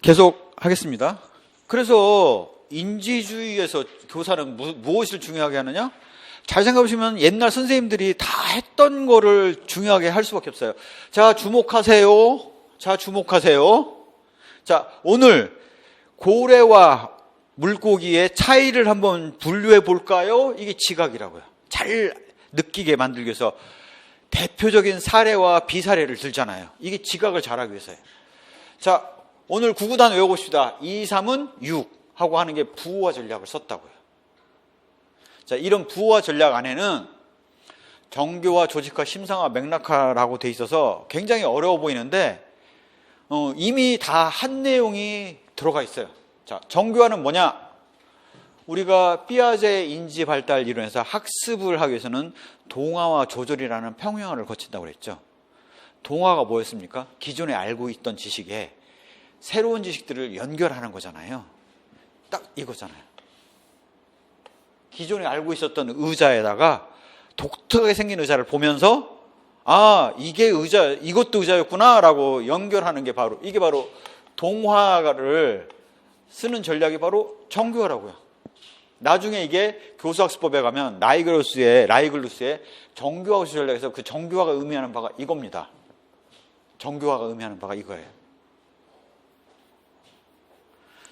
계속 하겠습니다. 그래서 인지주의에서 교사는 무엇을 중요하게 하느냐? 잘 생각해보시면 옛날 선생님들이 다 했던 거를 중요하게 할 수밖에 없어요. 자, 주목하세요. 자, 주목하세요. 자, 오늘 고래와 물고기의 차이를 한번 분류해 볼까요? 이게 지각이라고요. 잘 느끼게 만들기 위해서 대표적인 사례와 비사례를 들잖아요. 이게 지각을 잘하기 위해서예요. 자, 오늘 구구단 외워봅시다. 2, 3은 6 하고 하는 게 부호화 전략을 썼다고요. 자, 이런 부호화 전략 안에는 정교화, 조직화, 심상화, 맥락화라고 돼 있어서 굉장히 어려워 보이는데 이미 다 한 내용이 들어가 있어요. 자, 정교화는 뭐냐? 우리가 삐아제 인지 발달 이론에서 학습을 하기 위해서는 동화와 조절이라는 평형화를 거친다고 그랬죠. 동화가 뭐였습니까? 기존에 알고 있던 지식에 새로운 지식들을 연결하는 거잖아요. 딱 이거잖아요. 기존에 알고 있었던 의자에다가 독특하게 생긴 의자를 보면서 아, 이게 의자, 이것도 의자였구나 라고 연결하는 게 바로 이게 바로 동화를 쓰는 전략이 바로 정교화라고요. 나중에 이게 교수학습법에 가면 라이글루스의 정교화 전략에서 그 정교화가 의미하는 바가 이겁니다. 정교화가 의미하는 바가 이거예요.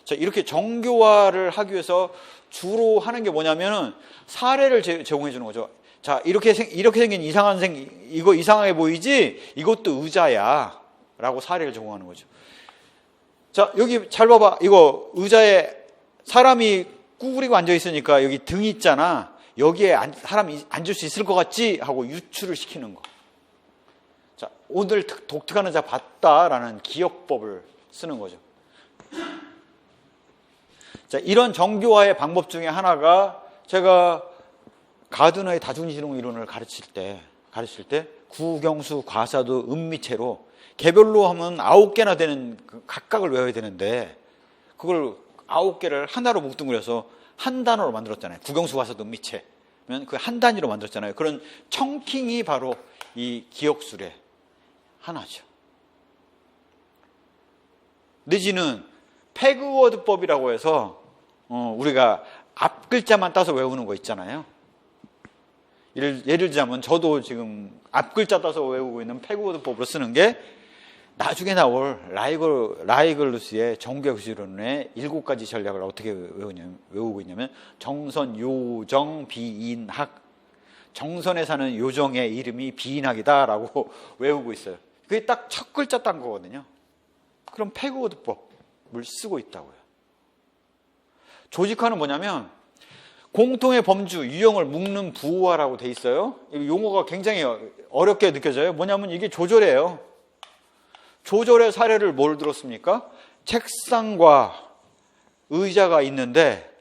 자, 이렇게 정교화를 하기 위해서 주로 하는 게 뭐냐면은 사례를 제공해 주는 거죠. 자, 이렇게 생긴 이거 이상하게 보이지? 이것도 의자야. 라고 사례를 제공하는 거죠. 자, 여기 잘 봐봐. 이거 의자에 사람이 구부리고 앉아 있으니까 여기 등 있잖아. 여기에 사람이 앉을 수 있을 것 같지? 하고 유추를 시키는 거. 자, 오늘 독특한 의자 봤다라는 기억법을 쓰는 거죠. 자, 이런 정교화의 방법 중에 하나가 제가 가드너의 다중지능 이론을 가르칠 때 구경수, 과사도, 음미체로 개별로 하면 9개나 되는 각각을 외워야 되는데 그걸 9개를 하나로 뭉뚱그려서 한 단어로 만들었잖아요. 구경수, 과사도, 음미체면 그 한 단위로 만들었잖아요. 그런 청킹이 바로 이 기억술의 하나죠. 내지는 패그워드법이라고 해서 우리가 앞 글자만 따서 외우는 거 있잖아요. 예를 들자면 저도 지금 앞 글자 따서 외우고 있는 패그워드법으로 쓰는 게 나중에 나올 라이글루스의 정교학이론의 7가지 전략을 어떻게 외우고 있냐면 정선, 요정, 비인학. 정선에 사는 요정의 이름이 비인학이다라고 외우고 있어요. 그게 딱 첫 글자 딴 거거든요. 그럼 패그워드법을 쓰고 있다고요. 조직화는 뭐냐면 공통의 범주, 유형을 묶는 부호화라고 돼 있어요. 이 용어가 굉장히 어렵게 느껴져요. 뭐냐면 이게 조절이에요. 조절의 사례를 뭘 들었습니까? 책상과 의자가 있는데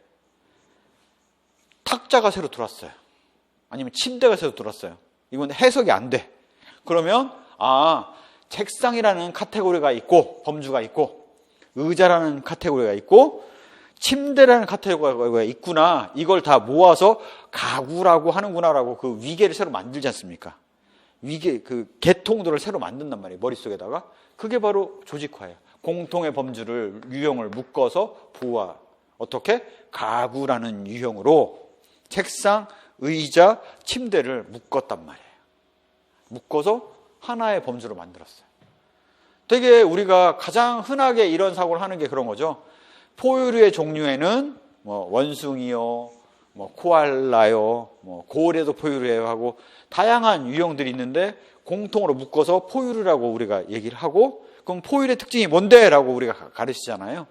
탁자가 새로 들어왔어요. 아니면 침대가 새로 들어왔어요. 이건 해석이 안 돼. 그러면 책상이라는 카테고리가 있고 범주가 있고 의자라는 카테고리가 있고 침대라는 카테고리가 있구나. 이걸 다 모아서 가구라고 하는구나라고 그 위계를 새로 만들지 않습니까? 위계, 그 개통들을 새로 만든단 말이에요. 머릿속에다가. 그게 바로 조직화예요. 공통의 범주를, 유형을 묶어서 부호화. 어떻게? 가구라는 유형으로 책상, 의자, 침대를 묶었단 말이에요. 묶어서 하나의 범주로 만들었어요. 되게 우리가 가장 흔하게 이런 사고를 하는 게 그런 거죠. 포유류의 종류에는 원숭이요, 코알라요, 고래도 포유류예요 하고 다양한 유형들이 있는데 공통으로 묶어서 포유류라고 우리가 얘기를 하고 그럼 포유류의 특징이 뭔데? 라고 우리가 가르치잖아요.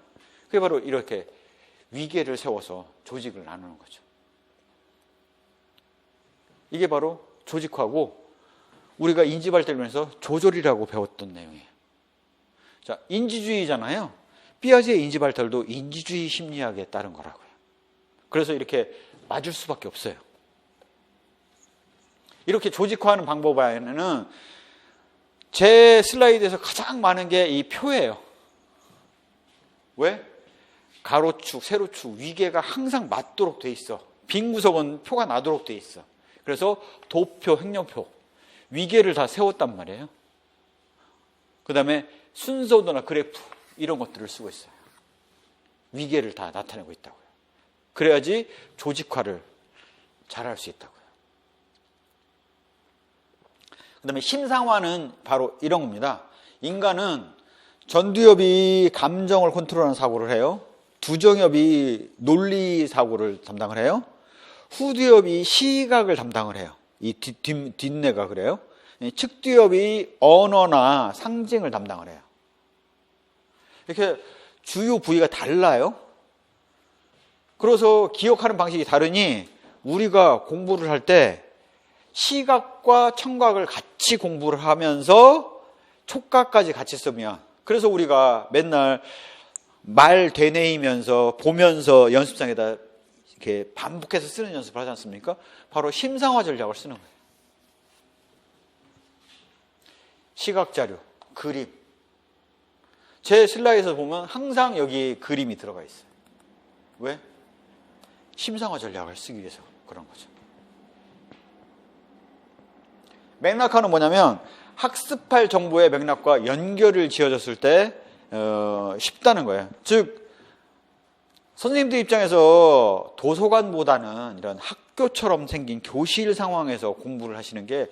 그게 바로 이렇게 위계를 세워서 조직을 나누는 거죠. 이게 바로 조직화고 우리가 인지발달론에서 조절이라고 배웠던 내용이에요. 자, 인지주의잖아요. 삐아제의 인지발달도 인지주의 심리학에 따른 거라고요. 그래서 이렇게 맞을 수밖에 없어요. 이렇게 조직화하는 방법 안에는 제 슬라이드에서 가장 많은 게 이 표예요. 왜? 가로축, 세로축, 위계가 항상 맞도록 돼 있어. 빈 구석은 표가 나도록 돼 있어. 그래서 도표, 행렬표, 위계를 다 세웠단 말이에요. 그 다음에 순서도나 그래프, 이런 것들을 쓰고 있어요. 위계를 다 나타내고 있다고요. 그래야지 조직화를 잘할 수 있다고요. 그 다음에 심상화는 바로 이런 겁니다. 인간은 전두엽이 감정을 컨트롤하는 사고를 해요. 두정엽이 논리 사고를 담당을 해요. 후두엽이 시각을 담당을 해요. 이 뒷뇌가 그래요. 측두엽이 언어나 상징을 담당을 해요. 이렇게 주요 부위가 달라요. 그래서 기억하는 방식이 다르니 우리가 공부를 할 때 시각과 청각을 같이 공부를 하면서 촉각까지 같이 쓰면, 그래서 우리가 맨날 말 되뇌이면서 보면서 연습장에다 이렇게 반복해서 쓰는 연습을 하지 않습니까? 바로 심상화 전략을 쓰는 거예요. 시각 자료, 그림. 제 슬라이드에서 보면 항상 여기 그림이 들어가 있어요. 왜? 심상화 전략을 쓰기 위해서 그런 거죠. 맥락화는 뭐냐면 학습할 정보의 맥락과 연결을 지어졌을 때 쉽다는 거예요. 즉 선생님들 입장에서 도서관보다는 이런 학교처럼 생긴 교실 상황에서 공부를 하시는 게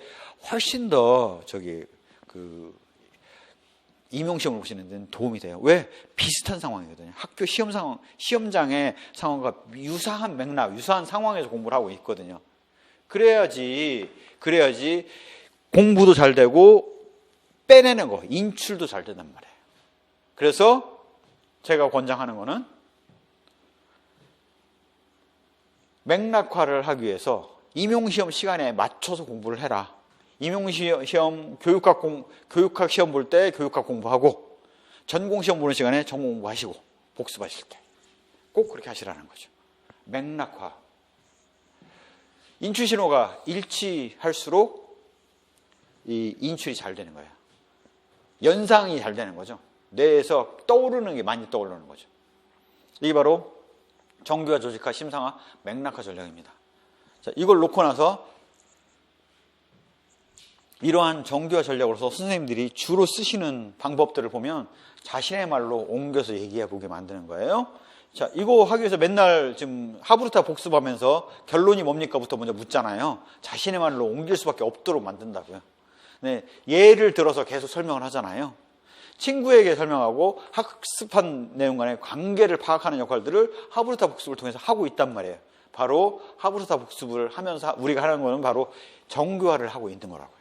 훨씬 더 임용시험을 보시는 데는 도움이 돼요. 왜? 비슷한 상황이거든요. 학교 시험 상황, 시험장의 상황과 유사한 맥락, 유사한 상황에서 공부를 하고 있거든요. 그래야지 공부도 잘 되고 빼내는 거, 인출도 잘 된단 말이에요. 그래서 제가 권장하는 거는 맥락화를 하기 위해서 임용시험 시간에 맞춰서 공부를 해라. 임용시험 교육학 시험 볼 때 교육학 공부하고 전공시험 보는 시간에 전공 공부하시고 복습하실 때 꼭 그렇게 하시라는 거죠. 맥락화. 인출 신호가 일치할수록 이 인출이 잘 되는 거예요. 연상이 잘 되는 거죠. 뇌에서 떠오르는 게 많이 떠오르는 거죠. 이게 바로 정교화, 조직화, 심상화, 맥락화 전략입니다. 자, 이걸 놓고 나서 이러한 정교화 전략으로서 선생님들이 주로 쓰시는 방법들을 보면 자신의 말로 옮겨서 얘기해 보게 만드는 거예요. 자, 이거 하기 위해서 맨날 지금 하브루타 복습하면서 결론이 뭡니까부터 먼저 묻잖아요. 자신의 말로 옮길 수밖에 없도록 만든다고요. 네, 예를 들어서 계속 설명을 하잖아요. 친구에게 설명하고 학습한 내용 간의 관계를 파악하는 역할들을 하브루타 복습을 통해서 하고 있단 말이에요. 바로 하브루타 복습을 하면서 우리가 하는 거는 바로 정교화를 하고 있는 거라고요.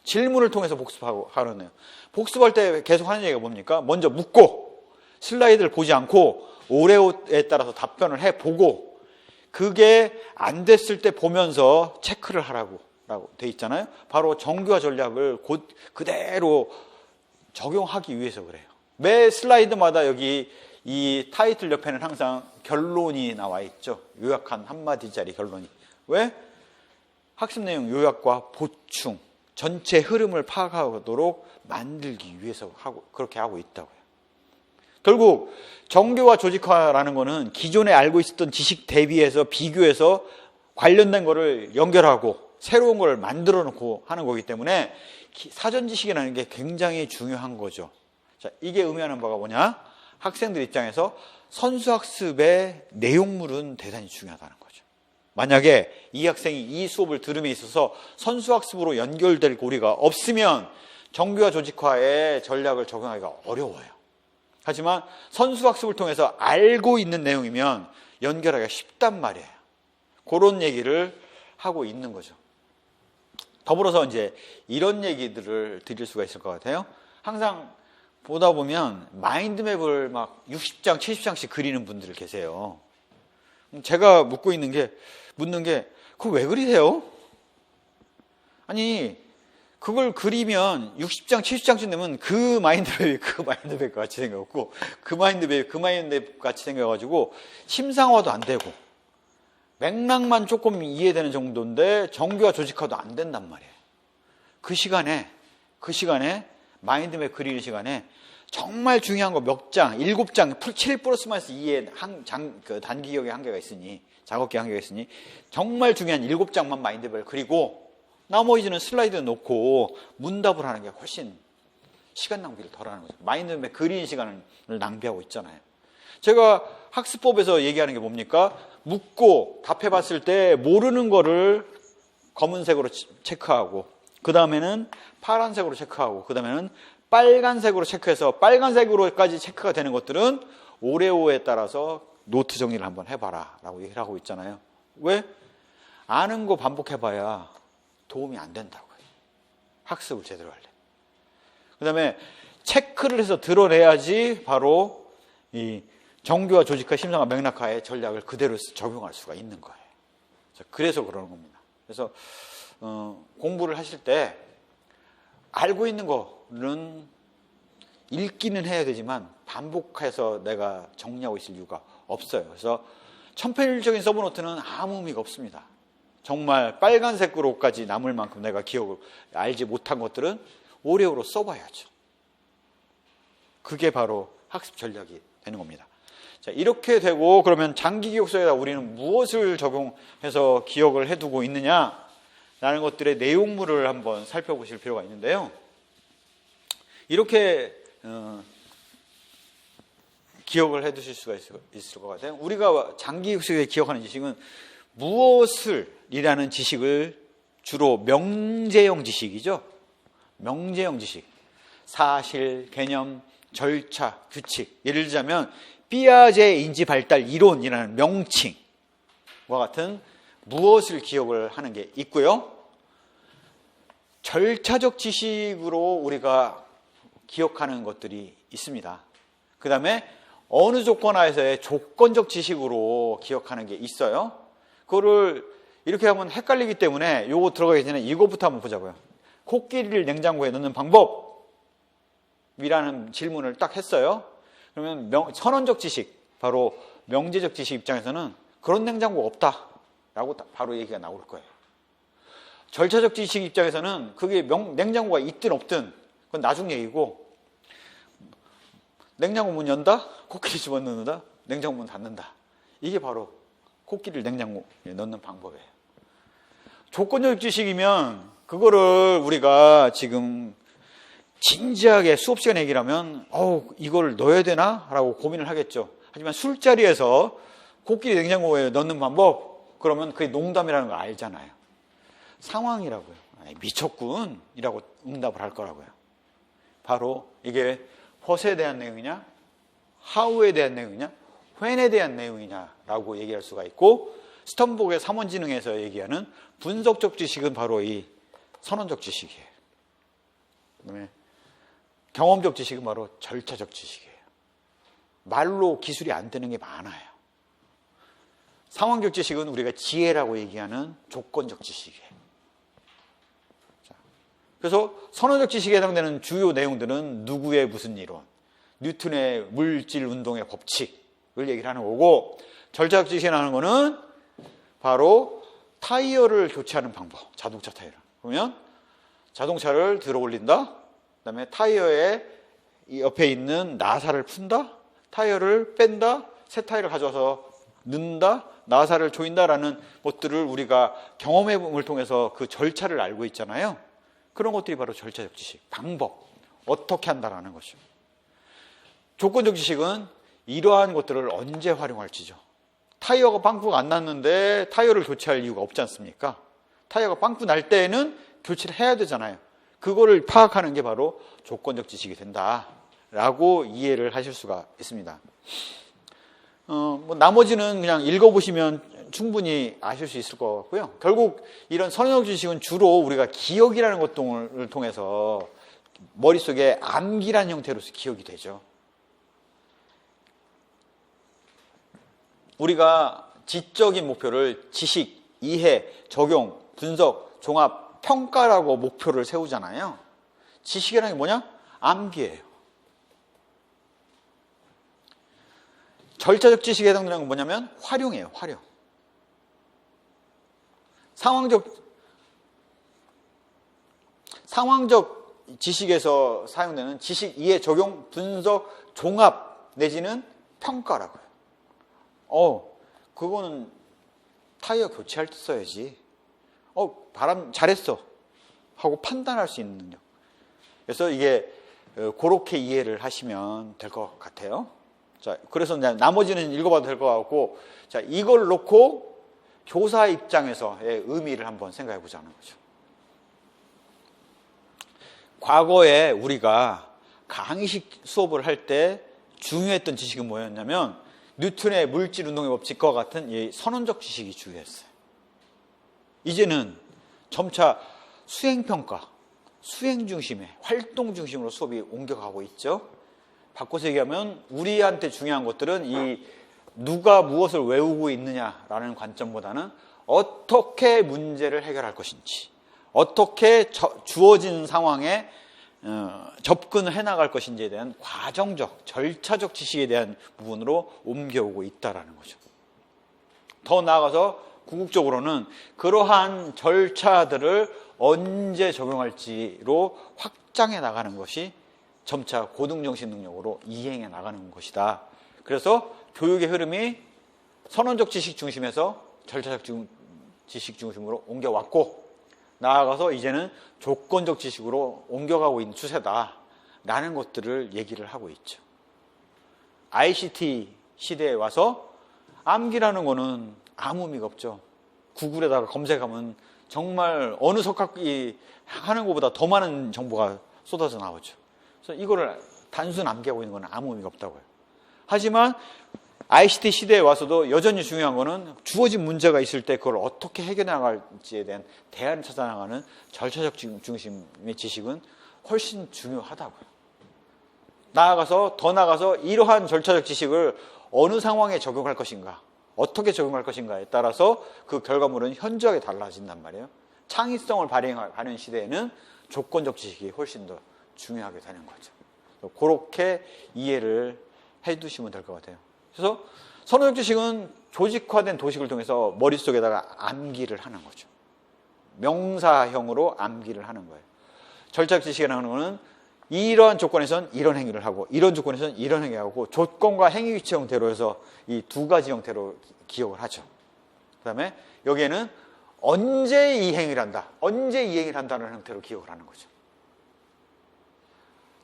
질문을 통해서 복습하고 하는 거예요. 복습할 때 계속 하는 얘기가 뭡니까? 먼저 묻고 슬라이드를 보지 않고 오레오에 따라서 답변을 해보고 그게 안 됐을 때 보면서 체크를 하라고 돼 있잖아요. 바로 정교화 전략을 곧 그대로 적용하기 위해서 그래요. 매 슬라이드마다 여기 이 타이틀 옆에는 항상 결론이 나와 있죠. 요약한 한마디짜리 결론이. 왜? 학습 내용 요약과 보충, 전체 흐름을 파악하도록 만들기 위해서 그렇게 하고 있다고요. 결국 정교화 조직화라는 거는 기존에 알고 있었던 지식 대비해서 비교해서 관련된 거를 연결하고 새로운 걸 만들어 놓고 하는 거기 때문에 사전 지식이라는 게 굉장히 중요한 거죠. 자, 이게 의미하는 바가 뭐냐? 학생들 입장에서 선수학습의 내용물은 대단히 중요하다는 거죠. 만약에 이 학생이 이 수업을 들음에 있어서 선수학습으로 연결될 고리가 없으면 정교화 조직화의 전략을 적용하기가 어려워요. 하지만 선수학습을 통해서 알고 있는 내용이면 연결하기가 쉽단 말이에요. 그런 얘기를 하고 있는 거죠. 더불어서 이제 이런 얘기들을 드릴 수가 있을 것 같아요. 항상 보다 보면 마인드맵을 막 60장, 70장씩 그리는 분들 계세요. 제가 묻는 게, 그거 왜 그리세요? 아니, 그걸 그리면 60장, 70장쯤 되면 그 마인드맵 같이 생겼고, 그 마인드맵 같이 생겨가지고, 심상화도 안 되고, 맥락만 조금 이해되는 정도인데, 정교화 조직화도 안 된단 말이에요. 그 시간에, 마인드맵 그리는 시간에, 정말 중요한 거 몇 장, 7장, 7 플러스 마이너스 2의 단기 기억의 한계가 있으니, 작업기 한계가 있으니, 정말 중요한 7장만 마인드맵을 그리고, 나머지는 슬라이드 놓고 문답을 하는 게 훨씬 시간 낭비를 덜 하는 거죠. 마인드맵 그린 시간을 낭비하고 있잖아요. 제가 학습법에서 얘기하는 게 뭡니까? 묻고 답해봤을 때 모르는 거를 검은색으로 체크하고, 그 다음에는 파란색으로 체크하고, 그 다음에는 빨간색으로 체크해서 빨간색으로까지 체크가 되는 것들은 오레오에 따라서 노트 정리를 한번 해봐라 라고 얘기를 하고 있잖아요. 왜? 아는 거 반복해봐야 도움이 안 된다고요. 학습을 제대로 하려면. 그 다음에 체크를 해서 드러내야지 바로 이 정교화, 조직화, 심상화, 맥락화의 전략을 그대로 적용할 수가 있는 거예요. 그래서 그러는 겁니다. 그래서 공부를 하실 때 알고 있는 거는 읽기는 해야 되지만 반복해서 내가 정리하고 있을 이유가 없어요. 그래서 천편일적인 서브노트는 아무 의미가 없습니다. 정말 빨간색으로까지 남을 만큼 내가 기억을 알지 못한 것들은 오레오로 써봐야죠. 그게 바로 학습 전략이 되는 겁니다. 자, 이렇게 되고 그러면 장기 기억서에다 우리는 무엇을 적용해서 기억을 해두고 있느냐 라는 것들의 내용물을 한번 살펴보실 필요가 있는데요. 이렇게 기억을 해두실 수가 있을 것 같아요. 우리가 장기 기억서에 기억하는 지식은 무엇을 이라는 지식을 주로 명제형 지식이죠. 명제형 지식. 사실, 개념, 절차, 규칙. 예를 들자면 삐아제 인지 발달 이론이라는 명칭과 같은 무엇을 기억을 하는 게 있고요. 절차적 지식으로 우리가 기억하는 것들이 있습니다. 그 다음에 어느 조건 하에서의 조건적 지식으로 기억하는 게 있어요. 그거를 이렇게 하면 헷갈리기 때문에 요거 들어가기 전에 이거부터 한번 보자고요. 코끼리를 냉장고에 넣는 방법이라는 질문을 딱 했어요. 그러면 선언적 지식, 바로 명제적 지식 입장에서는 그런 냉장고가 없다라고 바로 얘기가 나올 거예요. 절차적 지식 입장에서는 그게 냉장고가 있든 없든 그건 나중 얘기고, 냉장고 문 연다? 코끼리 집어넣는다? 냉장고 문 닫는다. 이게 바로 코끼리를 냉장고에 넣는 방법이에요. 조건적 지식이면 그거를 우리가 지금 진지하게 수업 시간에 얘기를 하면 이걸 넣어야 되나? 라고 고민을 하겠죠. 하지만 술자리에서 코끼리 냉장고에 넣는 방법, 그러면 그게 농담이라는 걸 알잖아요. 상황이라고요. 미쳤군 이라고 응답을 할 거라고요. 바로 이게 what에 대한 내용이냐, how에 대한 내용이냐, when에 대한 내용이냐라고 얘기할 수가 있고, 스턴복의 3원지능에서 얘기하는 분석적 지식은 바로 이 선언적 지식이에요. 그다음에 경험적 지식은 바로 절차적 지식이에요. 말로 기술이 안 되는 게 많아요. 상황적 지식은 우리가 지혜라고 얘기하는 조건적 지식이에요. 자, 그래서 선언적 지식에 해당되는 주요 내용들은 누구의 무슨 이론, 뉴턴의 물질 운동의 법칙을 얘기를 하는 거고, 절차적 지식에 나오는 거는 바로 타이어를 교체하는 방법, 자동차 타이어를. 그러면 자동차를 들어 올린다, 그 다음에 타이어의 옆에 있는 나사를 푼다, 타이어를 뺀다, 새 타이어를 가져와서 넣는다, 나사를 조인다라는 것들을 우리가 경험해봄을 통해서 그 절차를 알고 있잖아요. 그런 것들이 바로 절차적 지식, 방법, 어떻게 한다라는 것이죠. 조건적 지식은 이러한 것들을 언제 활용할지죠. 타이어가 빵꾸가 안 났는데 타이어를 교체할 이유가 없지 않습니까? 타이어가 빵꾸 날 때에는 교체를 해야 되잖아요. 그거를 파악하는 게 바로 조건적 지식이 된다라고 이해를 하실 수가 있습니다. 나머지는 그냥 읽어보시면 충분히 아실 수 있을 것 같고요. 결국 이런 선언적 지식은 주로 우리가 기억이라는 것을 통해서 머릿속에 암기라는 형태로서 기억이 되죠. 우리가 지적인 목표를 지식, 이해, 적용, 분석, 종합, 평가라고 목표를 세우잖아요. 지식이라는 게 뭐냐? 암기예요. 절차적 지식에 해당되는 건 뭐냐면 활용이에요. 활용. 상황적 지식에서 사용되는 지식, 이해, 적용, 분석, 종합 내지는 평가라고요. 그거는 타이어 교체할 때 써야지. 바람 잘했어 하고 판단할 수 있는 능력. 그래서 이게 그렇게 이해를 하시면 될 것 같아요. 자, 그래서 나머지는 읽어봐도 될 것 같고, 자, 이걸 놓고 교사 입장에서의 의미를 한번 생각해 보자는 거죠. 과거에 우리가 강의식 수업을 할 때 중요했던 지식은 뭐였냐면 뉴턴의 물질운동의 법칙과 같은 이 선언적 지식이 중요했어요. 이제는 점차 수행평가, 수행 중심의 활동 중심으로 수업이 옮겨가고 있죠. 바꿔서 얘기하면 우리한테 중요한 것들은 이 누가 무엇을 외우고 있느냐라는 관점보다는 어떻게 문제를 해결할 것인지, 어떻게 주어진 상황에 접근을 해나갈 것인지에 대한 과정적, 절차적 지식에 대한 부분으로 옮겨오고 있다는 거죠. 더 나아가서 궁극적으로는 그러한 절차들을 언제 적용할지로 확장해 나가는 것이 점차 고등정신 능력으로 이행해 나가는 것이다. 그래서 교육의 흐름이 선언적 지식 중심에서 절차적 지식 중심으로 옮겨왔고, 나아가서 이제는 조건적 지식으로 옮겨가고 있는 추세다라는 것들을 얘기를 하고 있죠. ICT 시대에 와서 암기라는 거는 아무 의미가 없죠. 구글에다가 검색하면 정말 어느 석학이 하는 것보다 더 많은 정보가 쏟아져 나오죠. 그래서 이거를 단순 암기하고 있는 건 아무 의미가 없다고요. 하지만 ICT 시대에 와서도 여전히 중요한 거는 주어진 문제가 있을 때 그걸 어떻게 해결해 나갈지에 대한 대안을 찾아나가는 절차적 중심의 지식은 훨씬 중요하다고요. 더 나아가서 이러한 절차적 지식을 어느 상황에 적용할 것인가, 어떻게 적용할 것인가에 따라서 그 결과물은 현저하게 달라진단 말이에요. 창의성을 발휘하는 시대에는 조건적 지식이 훨씬 더 중요하게 되는 거죠. 그렇게 이해를 해두시면 될 것 같아요. 그래서 선언적 지식은 조직화된 도식을 통해서 머릿속에다가 암기를 하는 거죠. 명사형으로 암기를 하는 거예요. 절차적 지식이라는 거는 이러한 조건에선 이런 행위를 하고, 이런 조건에선 이런 행위를 하고, 조건과 행위 위치 형태로 해서 이 두 가지 형태로 기억을 하죠. 그 다음에 여기에는 언제 이 행위를 한다, 언제 이 행위를 한다는 형태로 기억을 하는 거죠.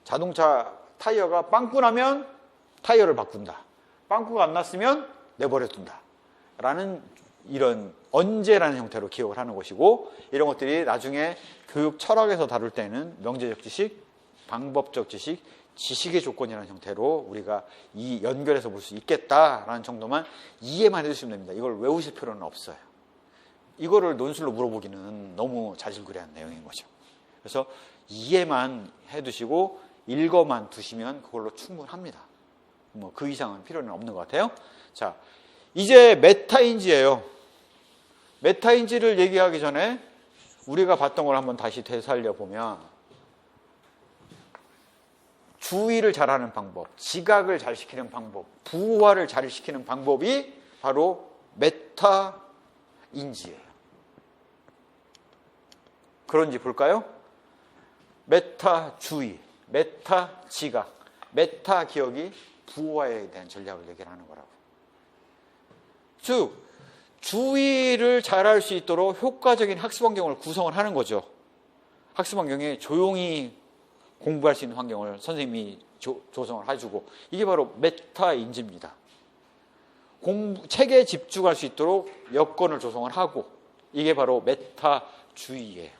자동차 타이어가 빵꾸 나면 타이어를 바꾼다. 빵꾸가 안 났으면 내버려 둔다. 라는 이런 언제라는 형태로 기억을 하는 것이고, 이런 것들이 나중에 교육 철학에서 다룰 때는 명제적 지식, 방법적 지식, 지식의 조건이라는 형태로 우리가 이 연결해서 볼 수 있겠다라는 정도만 이해만 해주시면 됩니다. 이걸 외우실 필요는 없어요. 이거를 논술로 물어보기는 너무 자질구레한 내용인 거죠. 그래서 이해만 해두시고 읽어만 두시면 그걸로 충분합니다. 뭐 그 이상은 필요는 없는 것 같아요. 자, 이제 메타인지예요. 메타인지를 얘기하기 전에 우리가 봤던 걸 한번 다시 되살려 보면, 주의를 잘하는 방법, 지각을 잘 시키는 방법, 부화를 잘 시키는 방법이 바로 메타인지예요. 그런지 볼까요? 메타주의, 메타지각, 메타기억이 부화에 대한 전략을 얘기를 하는 거라고. 즉, 주의를 잘할 수 있도록 효과적인 학습 환경을 구성을 하는 거죠. 학습 환경에 조용히 공부할 수 있는 환경을 선생님이 조성을 해주고, 이게 바로 메타인지입니다. 책에 집중할 수 있도록 여건을 조성을 하고, 이게 바로 메타주의예요.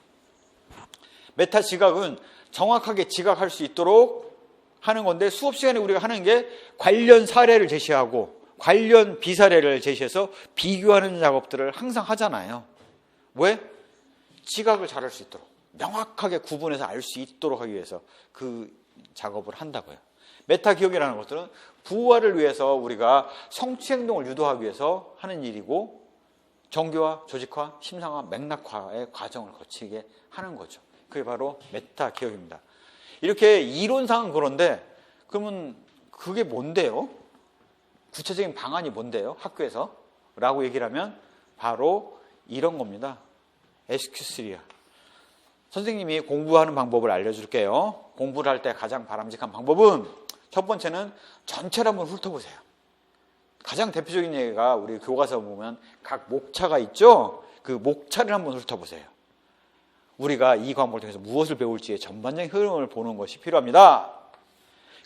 메타지각은 정확하게 지각할 수 있도록 하는 건데, 수업 시간에 우리가 하는 게 관련 사례를 제시하고 관련 비사례를 제시해서 비교하는 작업들을 항상 하잖아요. 왜? 지각을 잘할 수 있도록, 명확하게 구분해서 알 수 있도록 하기 위해서 그 작업을 한다고요. 메타기억이라는 것들은 부화를 위해서 우리가 성취행동을 유도하기 위해서 하는 일이고, 정교화, 조직화, 심상화, 맥락화의 과정을 거치게 하는 거죠. 그게 바로 메타기억입니다. 이렇게 이론상은 그런데, 그러면 그게 뭔데요? 구체적인 방안이 뭔데요? 학교에서? 라고 얘기를 하면 바로 이런 겁니다. SQ3야. 선생님이 공부하는 방법을 알려줄게요. 공부를 할 때 가장 바람직한 방법은, 첫 번째는 전체를 한번 훑어보세요. 가장 대표적인 얘기가 우리 교과서 보면 각 목차가 있죠? 그 목차를 한번 훑어보세요. 우리가 이 과목을 통해서 무엇을 배울지의 전반적인 흐름을 보는 것이 필요합니다.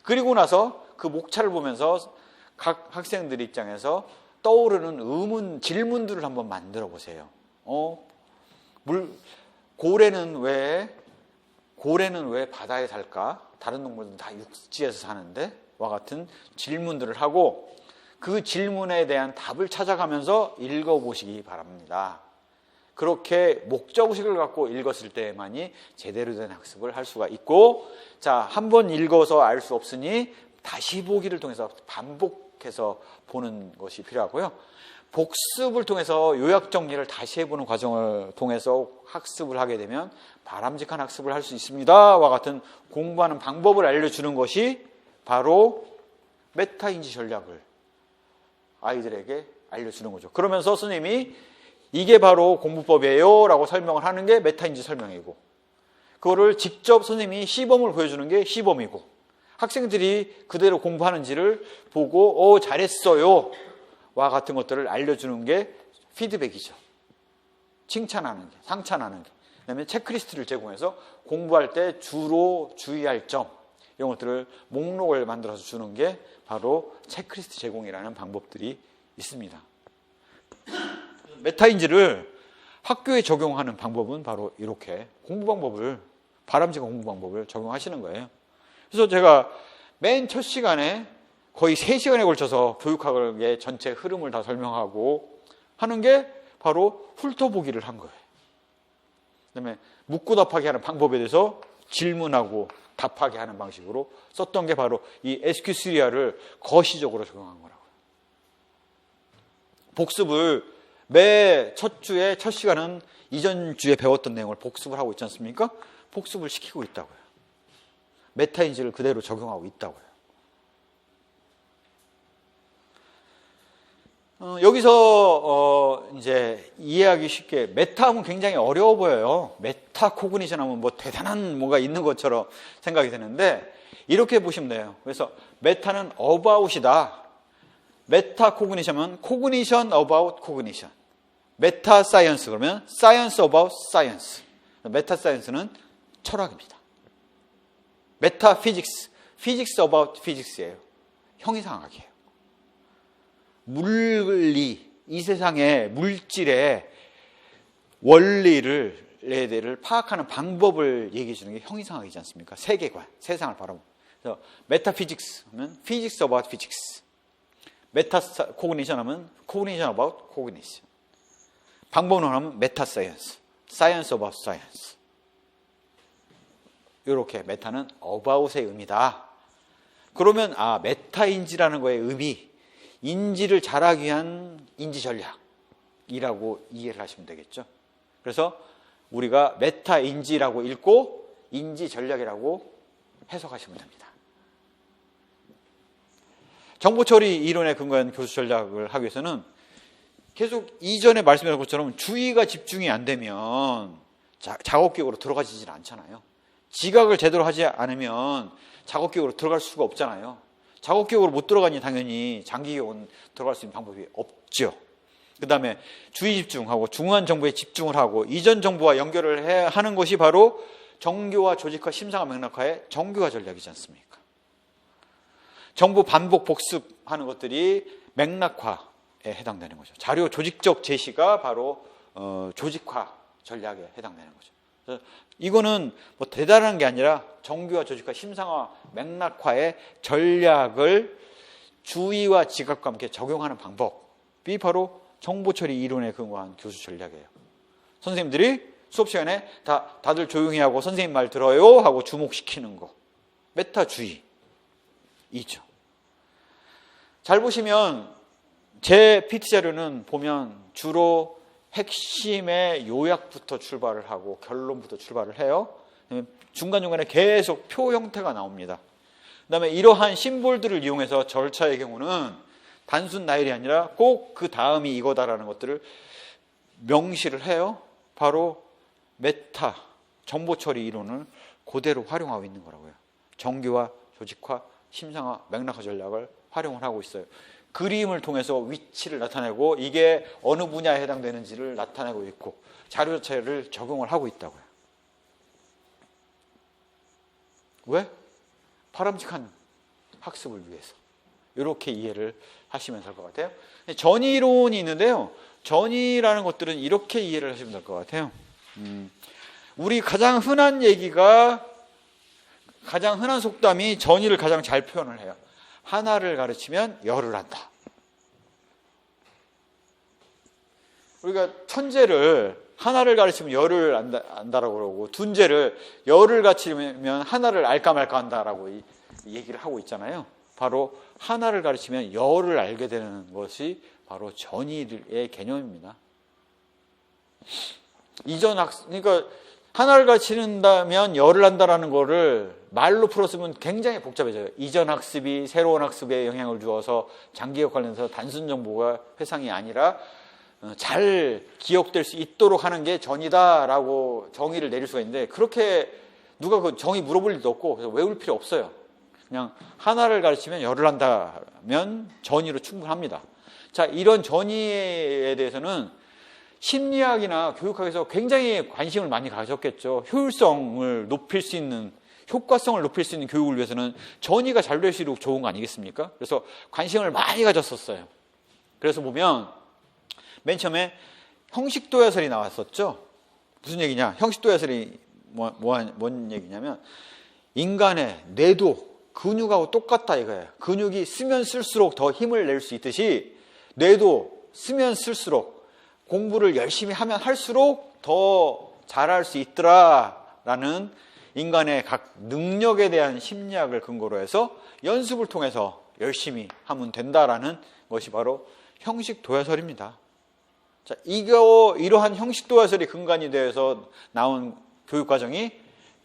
그리고 나서 그 목차를 보면서 각 학생들 입장에서 떠오르는 의문, 질문들을 한번 만들어 보세요. 고래는 왜 바다에 살까? 다른 동물들은 다 육지에서 사는데? 와 같은 질문들을 하고 그 질문에 대한 답을 찾아가면서 읽어보시기 바랍니다. 그렇게 목적의식을 갖고 읽었을 때만이 제대로 된 학습을 할 수가 있고, 자, 한번 읽어서 알 수 없으니 다시 보기를 통해서 반복해서 보는 것이 필요하고요. 복습을 통해서 요약 정리를 다시 해보는 과정을 통해서 학습을 하게 되면 바람직한 학습을 할 수 있습니다. 와 같은 공부하는 방법을 알려주는 것이 바로 메타인지 전략을 아이들에게 알려주는 거죠. 그러면서 선생님이 이게 바로 공부법이에요 라고 설명을 하는 게 메타인지 설명이고, 그거를 직접 선생님이 시범을 보여주는 게 시범이고, 학생들이 그대로 공부하는지를 보고 잘했어요 와 같은 것들을 알려주는 게 피드백이죠. 칭찬하는 게, 상찬하는 게. 그다음에 체크리스트를 제공해서 공부할 때 주로 주의할 점, 이런 것들을 목록을 만들어서 주는 게 바로 체크리스트 제공이라는 방법들이 있습니다. 메타인지를 학교에 적용하는 방법은 바로 이렇게 바람직한 공부 방법을 적용하시는 거예요. 그래서 제가 맨 첫 시간에 거의 3시간에 걸쳐서 교육학의 전체 흐름을 다 설명하고 하는 게 바로 훑어보기를 한 거예요. 그다음에 묻고 답하게 하는 방법에 대해서 질문하고 답하게 하는 방식으로 썼던 게 바로 이 SQ3R을 거시적으로 적용한 거라고요. 복습을 매 첫 주에 첫 시간은 이전 주에 배웠던 내용을 복습을 하고 있지 않습니까? 복습을 시키고 있다고요. 메타인지를 그대로 적용하고 있다고요. 여기서 이제 이해하기 쉽게, 메타하면 굉장히 어려워 보여요. 메타 코그니션 하면 뭐 대단한 뭐가 있는 것처럼 생각이 되는데, 이렇게 보시면 돼요. 그래서 메타는 about이다. 메타 코그니션은 cognition about cognition. 메타 사이언스 그러면 science about science. 메타 사이언스는 철학입니다. 메타 피직스, physics about physics예요. 형이상학이에요. 물리, 이 세상의 물질의 원리를 파악하는 방법을 얘기해 주는 게 형이상학이지 않습니까? 세계관, 세상을 바라보는. 그래서 메타피직스 하면 physics about physics. 메타 코그니션 하면 cognition about cognition. 방법론 하면 메타 사이언스, science about science. 이렇게 메타는 about의 의미다. 그러면 메타인지라는 거의 의미, 인지를 잘하기 위한 인지 전략이라고 이해를 하시면 되겠죠. 그래서 우리가 메타인지라고 읽고 인지 전략이라고 해석하시면 됩니다. 정보처리 이론에 근거한 교수 전략을 하기 위해서는 계속 이전에 말씀드린 것처럼 주의가 집중이 안 되면 작업기억으로 들어가지질 않잖아요. 지각을 제대로 하지 않으면 작업기억으로 들어갈 수가 없잖아요. 작업기억으로 못 들어가니 당연히 장기기억은 들어갈 수 있는 방법이 없죠. 그 다음에 주의 집중하고 중요한 정보에 집중을 하고 이전 정보와 연결을 하는 것이 바로 정교화, 조직화, 심상화, 맥락화의 정교화 전략이지 않습니까? 정보 반복 복습하는 것들이 맥락화에 해당되는 거죠. 자료 조직적 제시가 바로 조직화 전략에 해당되는 거죠. 그래서 이거는 뭐 대단한 게 아니라 정교화, 조직화, 심상화, 맥락화의 전략을 주의와 지각과 함께 적용하는 방법이 바로 정보처리 이론에 근거한 교수 전략이에요. 선생님들이 수업 시간에 다들 조용히 하고 선생님 말 들어요 하고 주목시키는 거. 메타주의. 이죠. 잘 보시면 제 PT 자료는 보면 주로 핵심의 요약부터 출발을 하고 결론부터 출발을 해요. 중간중간에 계속 표 형태가 나옵니다. 그 다음에 이러한 심볼들을 이용해서 절차의 경우는 단순 나열이 아니라 꼭 그 다음이 이거다라는 것들을 명시를 해요. 바로 메타, 정보처리 이론을 그대로 활용하고 있는 거라고요. 정교화, 조직화, 심상화, 맥락화 전략을 활용을 하고 있어요. 그림을 통해서 위치를 나타내고 이게 어느 분야에 해당되는지를 나타내고 있고 자료 자체를 적용을 하고 있다고요. 왜? 바람직한 학습을 위해서. 이렇게 이해를 하시면 될 것 같아요. 전이론이 있는데요. 전이라는 것들은 이렇게 이해를 하시면 될 것 같아요. 우리 가장 흔한 얘기가, 가장 흔한 속담이 전이를 가장 잘 표현을 해요. 하나를 가르치면 열을 한다. 우리가 천재를 하나를 가르치면 열을 안다라고 그러고, 둔재를 열을 가르치면 하나를 알까 말까 한다라고 얘기를 하고 있잖아요. 바로 하나를 가르치면 열을 알게 되는 것이 바로 전이의 개념입니다. 그러니까 하나를 가르치는다면 열을 한다라는 거를 말로 풀었으면 굉장히 복잡해져요. 이전 학습이 새로운 학습에 영향을 주어서 장기적 관련해서 단순 정보가 회상이 아니라 잘 기억될 수 있도록 하는 게 전이다라고 정의를 내릴 수가 있는데, 그렇게 누가 그 정의 물어볼 일도 없고 그래서 외울 필요 없어요. 그냥 하나를 가르치면 열을 한다면 전이로 충분합니다. 자, 이런 전이에 대해서는 심리학이나 교육학에서 굉장히 관심을 많이 가졌겠죠. 효율성을 높일 수 있는, 효과성을 높일 수 있는 교육을 위해서는 전이가 잘 될수록 좋은 거 아니겠습니까? 그래서 관심을 많이 가졌었어요. 그래서 보면 맨 처음에 형식도야설이 나왔었죠. 무슨 얘기냐? 형식도야설이 뭔 얘기냐면, 인간의 뇌도 근육하고 똑같다 이거예요. 근육이 쓰면 쓸수록 더 힘을 낼 수 있듯이 뇌도 쓰면 쓸수록, 공부를 열심히 하면 할수록 더 잘할 수 있더라라는 인간의 각 능력에 대한 심리학을 근거로 해서 연습을 통해서 열심히 하면 된다라는 것이 바로 형식도야설입니다. 자, 이러한 형식도야설이 근간이 되어서 나온 교육과정이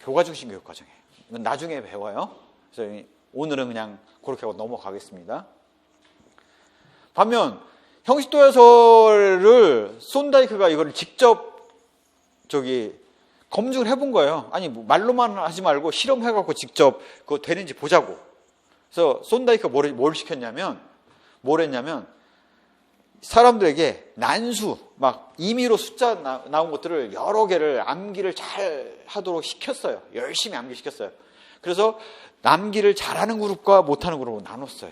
교과중심 교육과정이에요. 이건 나중에 배워요. 그래서 오늘은 그냥 그렇게 하고 넘어가겠습니다. 반면 형식도야설을 손다이크가 이거를 직접 검증을 해본 거예요. 아니, 말로만 하지 말고 실험해갖고 직접 그거 되는지 보자고. 그래서 손다이크가 뭘 시켰냐면, 뭘 했냐면, 사람들에게 난수, 막 임의로 숫자 나온 것들을 여러 개를 암기를 잘 하도록 시켰어요. 열심히 암기시켰어요. 그래서 암기를 잘하는 그룹과 못하는 그룹으로 나눴어요.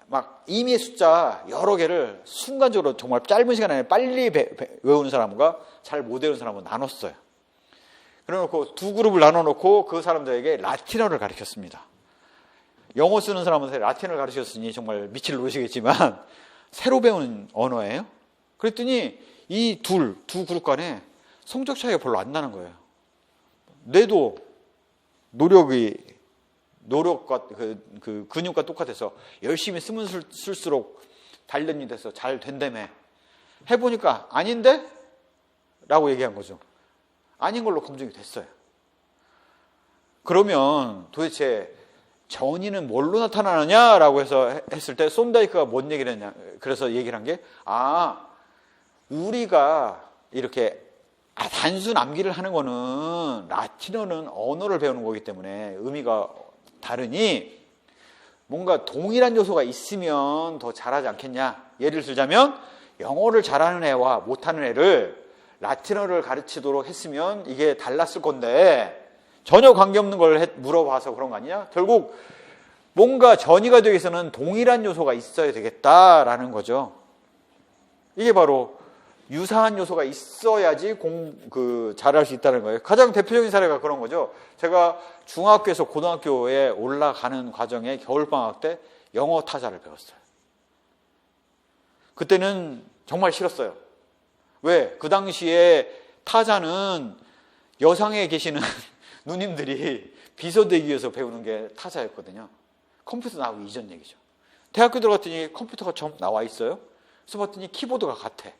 막 임의의 숫자 여러 개를 순간적으로 정말 짧은 시간 안에 빨리 외우는 사람과 잘 못 외우는 사람으로 나눴어요. 그래놓고 두 그룹을 나눠놓고 그 사람들에게 라틴어를 가르쳤습니다. 영어 쓰는 사람한테 라틴어를 가르쳤으니 정말 미칠 노릇이겠지만 새로 배우는 언어예요. 그랬더니 이 두 그룹 간에 성적 차이가 별로 안 나는 거예요. 뇌도 노력과 그 근육과 똑같아서 열심히 쓰면 쓸수록 단련이 돼서 잘 된다며. 해보니까 아닌데? 라고 얘기한 거죠. 아닌 걸로 검증이 됐어요. 그러면 도대체 전이는 뭘로 나타나느냐라고 해서 했을 때 손다이크가 뭔 얘기를 했냐. 그래서 얘기를 한 게, 우리가 이렇게 단순 암기를 하는 거는, 라틴어는 언어를 배우는 거기 때문에 의미가 다르니 뭔가 동일한 요소가 있으면 더 잘하지 않겠냐. 예를 들자면 영어를 잘하는 애와 못하는 애를 라틴어를 가르치도록 했으면 이게 달랐을 건데 전혀 관계없는 걸 물어봐서 그런 거 아니냐? 결국 뭔가 전이가 되기 위해서는 동일한 요소가 있어야 되겠다라는 거죠. 이게 바로 유사한 요소가 있어야지 잘할 수 있다는 거예요. 가장 대표적인 사례가 그런 거죠. 제가 중학교에서 고등학교에 올라가는 과정에 겨울방학 때 영어 타자를 배웠어요. 그때는 정말 싫었어요. 왜? 그 당시에 타자는 여상에 계시는 누님들이 비서되기 위해서 배우는 게 타자였거든요. 컴퓨터 나오기 이전 얘기죠. 대학교 들어갔더니 컴퓨터가 좀 나와 있어요. 그래서 봤더니 키보드가 같아.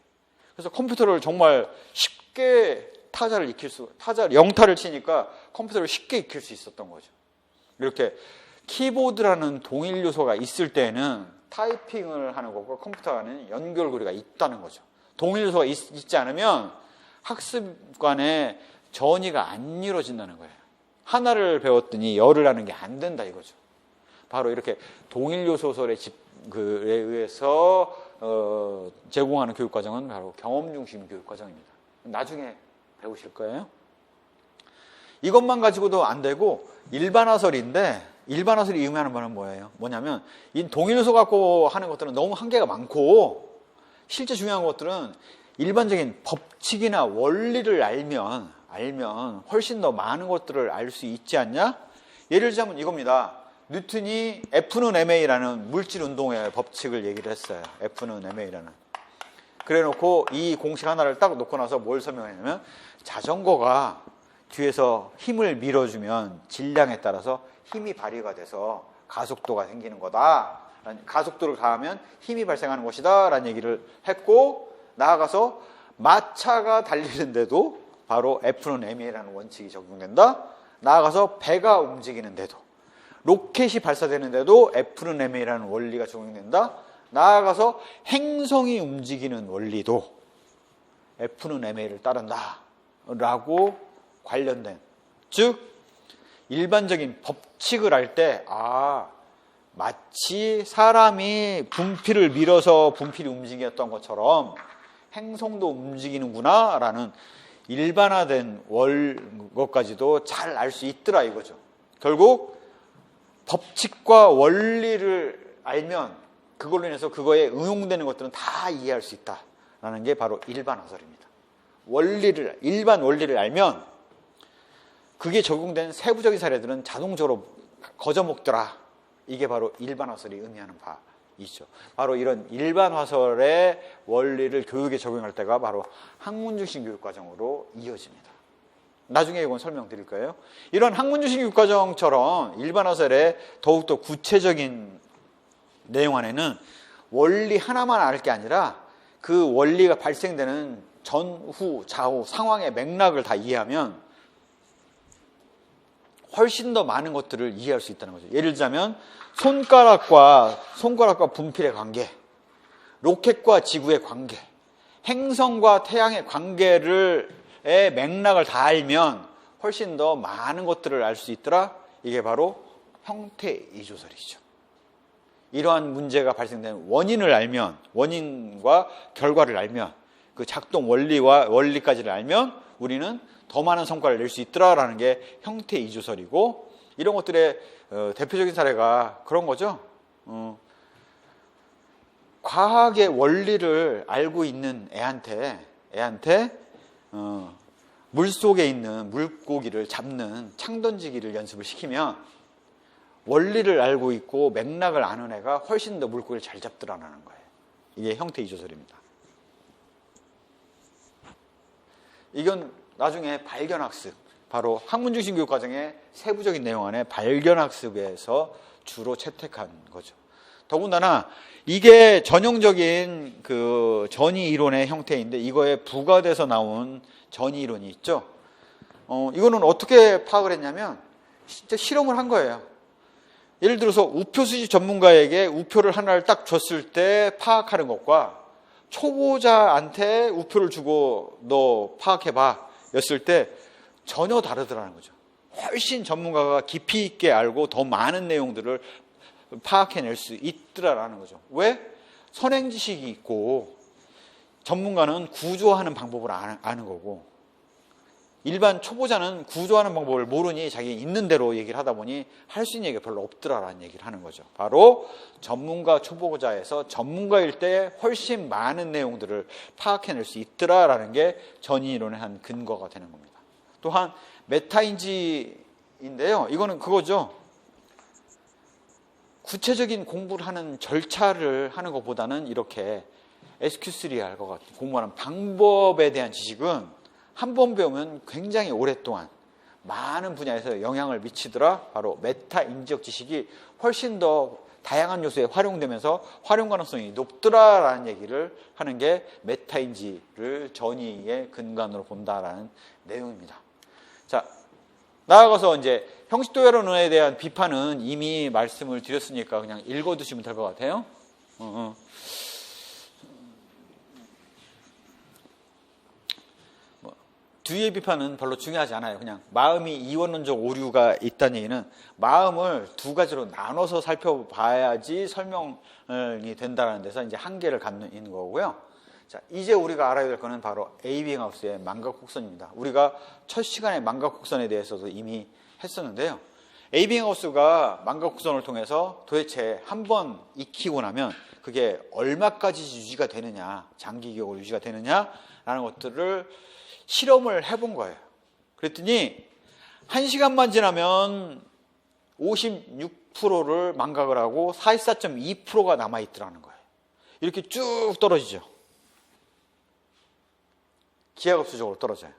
그래서 컴퓨터를 정말 쉽게 영타를 치니까 컴퓨터를 쉽게 익힐 수 있었던 거죠. 이렇게 키보드라는 동일 요소가 있을 때는 타이핑을 하는 것과 컴퓨터 간에 연결고리가 있다는 거죠. 동일 요소가 있지 않으면 학습 간에 전이가 안 이루어진다는 거예요. 하나를 배웠더니 열을 하는 게 안 된다 이거죠. 바로 이렇게 동일 요소설에 의해서 제공하는 교육과정은 바로 경험 중심 교육과정입니다. 나중에 배우실 거예요. 이것만 가지고도 안 되고 일반화설인데 일반화설이 의미하는 바는 뭐냐면 이 동일소 갖고 하는 것들은 너무 한계가 많고 실제 중요한 것들은 일반적인 법칙이나 원리를 알면 훨씬 더 많은 것들을 알 수 있지 않냐? 예를 들자면 이겁니다. 뉴턴이 F는 ma라는 물질 운동의 법칙을 얘기를 했어요. F는 ma라는. 그래 놓고 이 공식 하나를 딱 놓고 나서 뭘 설명했냐면 자전거가 뒤에서 힘을 밀어주면 질량에 따라서 힘이 발휘가 돼서 가속도가 생기는 거다. 가속도를 가하면 힘이 발생하는 것이다. 라는 얘기를 했고 나아가서 마차가 달리는데도 바로 F는 ma라는 원칙이 적용된다. 나아가서 배가 움직이는데도 로켓이 발사되는데도 F는 ma라는 원리가 적용된다. 나아가서 행성이 움직이는 원리도 F는 ma를 따른다. 라고 관련된 즉 일반적인 법칙을 알 때 마치 사람이 분필을 밀어서 분필이 움직였던 것처럼 행성도 움직이는구나 라는 일반화된 것까지도 잘 알 수 있더라 이거죠. 결국 법칙과 원리를 알면 그걸로 인해서 그거에 응용되는 것들은 다 이해할 수 있다라는 게 바로 일반화설입니다. 일반 원리를 알면 그게 적용된 세부적인 사례들은 자동적으로 거저먹더라. 이게 바로 일반화설이 의미하는 바이죠. 바로 이런 일반화설의 원리를 교육에 적용할 때가 바로 학문중심 교육과정으로 이어집니다. 나중에 이건 설명드릴 거예요. 이런 학문중심 교육과정처럼 일반화설의 더욱더 구체적인 내용 안에는 원리 하나만 알 게 아니라 그 원리가 발생되는 전후, 좌우, 상황의 맥락을 다 이해하면 훨씬 더 많은 것들을 이해할 수 있다는 거죠. 예를 들자면 손가락과 분필의 관계, 로켓과 지구의 관계, 행성과 태양의 관계의 맥락을 다 알면 훨씬 더 많은 것들을 알 수 있더라. 이게 바로 형태이조설이죠. 이러한 문제가 발생된 원인을 알면, 원인과 결과를 알면, 그 작동 원리까지를 알면 우리는 더 많은 성과를 낼 수 있더라라는 게 형태이조설이고, 이런 것들의 대표적인 사례가 그런 거죠. 과학의 원리를 알고 있는 애한테 물속에 있는 물고기를 잡는 창 던지기를 연습을 시키면 원리를 알고 있고 맥락을 아는 애가 훨씬 더 물고기를 잘 잡더라는 거예요. 이게 형태이조설입니다. 이건 나중에 발견학습, 바로 학문중심 교육과정의 세부적인 내용 안에 발견학습에서 주로 채택한 거죠. 더군다나 이게 전형적인 그 전이 이론의 형태인데 이거에 부가돼서 나온 전이 이론이 있죠. 이거는 어떻게 파악을 했냐면 진짜 실험을 한 거예요. 예를 들어서 우표 수집 전문가에게 우표를 하나를 딱 줬을 때 파악하는 것과 초보자한테 우표를 주고 너 파악해봐 였을 때 전혀 다르더라는 거죠. 훨씬 전문가가 깊이 있게 알고 더 많은 내용들을 파악해낼 수 있더라라는 거죠. 왜? 선행 지식이 있고 전문가는 구조하는 방법을 아는 거고 일반 초보자는 구조하는 방법을 모르니 자기 있는 대로 얘기를 하다 보니 할 수 있는 얘기가 별로 없더라라는 얘기를 하는 거죠. 바로 전문가 초보자에서 전문가일 때 훨씬 많은 내용들을 파악해낼 수 있더라라는 게 전이론의 한 근거가 되는 겁니다. 또한 메타인지인데요. 이거는 그거죠. 구체적인 공부를 하는 절차를 하는 것보다는 이렇게 SQ3R 것 같은 공부하는 방법에 대한 지식은 한 번 배우면 굉장히 오랫동안 많은 분야에서 영향을 미치더라. 바로 메타인지적 지식이 훨씬 더 다양한 요소에 활용되면서 활용 가능성이 높더라라는 얘기를 하는 게 메타인지를 전이의 근간으로 본다라는 내용입니다. 자, 나아가서 이제 형식도회론에 대한 비판은 이미 말씀을 드렸으니까 그냥 읽어두시면 될 것 같아요. 뒤의 비판은 별로 중요하지 않아요. 그냥 마음이 이원론적 오류가 있다는 얘기는 마음을 두 가지로 나눠서 살펴봐야지 설명이 된다는 데서 이제 한계를 갖는 있는 거고요. 자, 이제 우리가 알아야 될 거는 바로 에이빙하우스의 망각곡선입니다. 우리가 첫 시간에 망각곡선에 대해서도 이미 했었는데요. 에이빙하우스가 망각곡선을 통해서 도대체 한 번 익히고 나면 그게 얼마까지 유지가 되느냐, 장기적으로 유지가 되느냐라는 것들을 실험을 해본 거예요. 그랬더니 1시간만 지나면 56%를 망각을 하고 44.2%가 남아있더라는 거예요. 이렇게 쭉 떨어지죠. 기하급수적으로 떨어져요.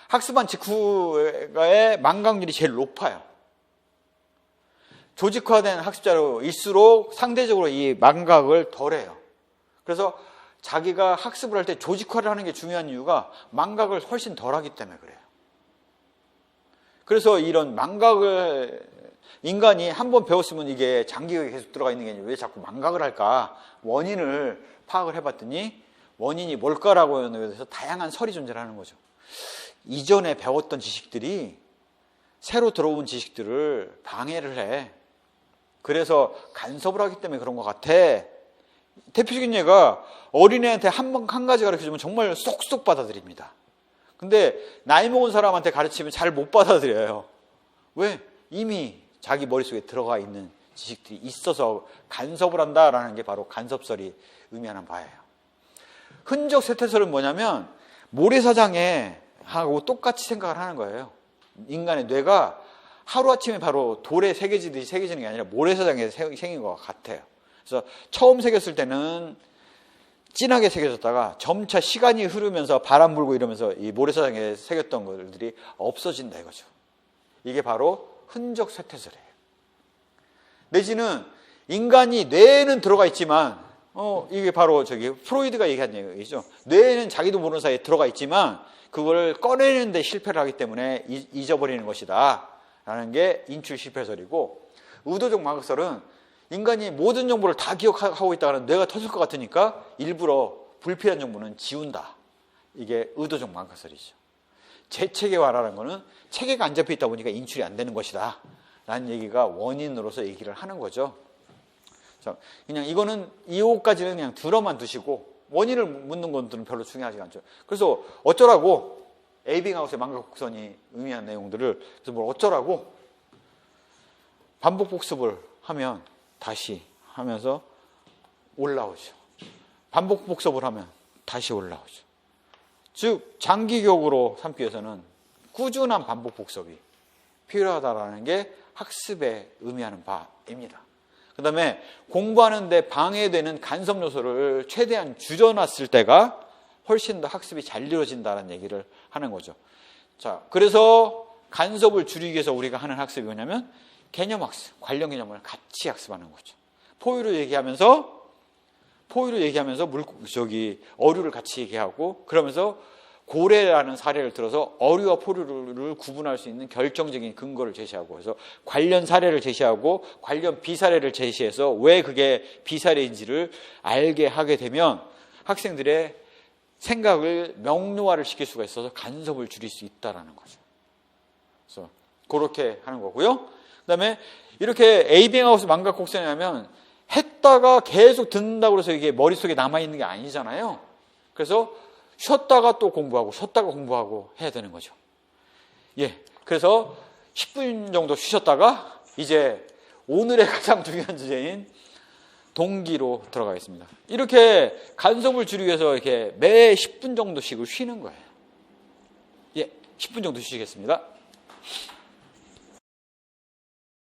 학습한 직후의 망각률이 제일 높아요. 조직화된 학습자로일수록 상대적으로 이 망각을 덜해요. 그래서 자기가 학습을 할 때 조직화를 하는 게 중요한 이유가 망각을 훨씬 덜하기 때문에 그래요. 그래서 이런 망각을 인간이 한번 배웠으면 이게 장기가 계속 들어가 있는 게 아니라 왜 자꾸 망각을 할까? 원인을 파악을 해봤더니 원인이 뭘까라고 해서 다양한 설이 존재하는 거죠. 이전에 배웠던 지식들이 새로 들어온 지식들을 방해를 해. 그래서 간섭을 하기 때문에 그런 것 같아. 대표적인 예가 어린애한테 한 가지 가르쳐주면 정말 쏙쏙 받아들입니다. 근데 나이 먹은 사람한테 가르치면 잘 못 받아들여요. 왜? 이미 자기 머릿속에 들어가 있는 지식들이 있어서 간섭을 한다라는 게 바로 간섭설이 의미하는 바예요. 흔적 쇠퇴설은 뭐냐면 모래사장에 하고 똑같이 생각을 하는 거예요. 인간의 뇌가 하루아침에 바로 돌에 새겨지듯이 새겨지는 게 아니라 모래사장에 생긴 것 같아요. 그래서 처음 새겼을 때는 진하게 새겨졌다가 점차 시간이 흐르면서 바람 불고 이러면서 이 모래사장에 새겼던 것들이 없어진다 이거죠. 이게 바로 흔적 쇠퇴설이에요. 내지는 인간이 뇌에는 들어가 있지만 이게 바로 프로이드가 얘기한 얘기죠. 뇌에는 자기도 모르는 사이에 들어가 있지만 그걸 꺼내는 데 실패를 하기 때문에 잊어버리는 것이다 라는 게 인출 실패설이고, 의도적 망각설은 인간이 모든 정보를 다 기억하고 있다가는 뇌가 터질 것 같으니까 일부러 불필요한 정보는 지운다. 이게 의도적 망각설이죠. 재체계화라는 거는 체계가 안 잡혀 있다 보니까 인출이 안 되는 것이다 라는 얘기가 원인으로서 얘기를 하는 거죠. 자, 그냥 이거는 이호까지는 그냥 들어만 두시고 원인을 묻는 것들은 별로 중요하지 않죠. 그래서 어쩌라고 에이빙하우스의 망각곡선이 의미하는 내용들을 그래서 뭘 어쩌라고 반복 복습을 하면 다시 하면서 올라오죠. 반복 복습을 하면 다시 올라오죠. 즉 장기적으로 삼기 위해서는 꾸준한 반복 복습이 필요하다라는 게 학습에 의미하는 바입니다. 그 다음에 공부하는 데 방해되는 간섭 요소를 최대한 줄여놨을 때가 훨씬 더 학습이 잘 이루어진다는 얘기를 하는 거죠. 자, 그래서 간섭을 줄이기 위해서 우리가 하는 학습이 뭐냐면 개념학습, 관련 개념을 같이 학습하는 거죠. 포유를 얘기하면서 어류를 같이 얘기하고 그러면서 고래라는 사례를 들어서 어류와 포유를 구분할 수 있는 결정적인 근거를 제시하고 그래서 관련 사례를 제시하고 관련 비사례를 제시해서 왜 그게 비사례인지를 알게 하게 되면 학생들의 생각을 명료화를 시킬 수가 있어서 간섭을 줄일 수 있다는 거죠. 그래서 그렇게 하는 거고요. 그 다음에 이렇게 에이빙하우스 망각곡선에 하면 했다가 계속 듣는다고 해서 이게 머릿속에 남아있는 게 아니잖아요. 그래서 쉬었다가 또 공부하고 쉬었다가 공부하고 해야 되는 거죠. 예, 그래서 10분 정도 쉬셨다가 이제 오늘의 가장 중요한 주제인 동기로 들어가겠습니다. 이렇게 간섭을 줄이기 위해서 이렇게 매 10분 정도씩을 쉬는 거예요. 예, 10분 정도 쉬시겠습니다.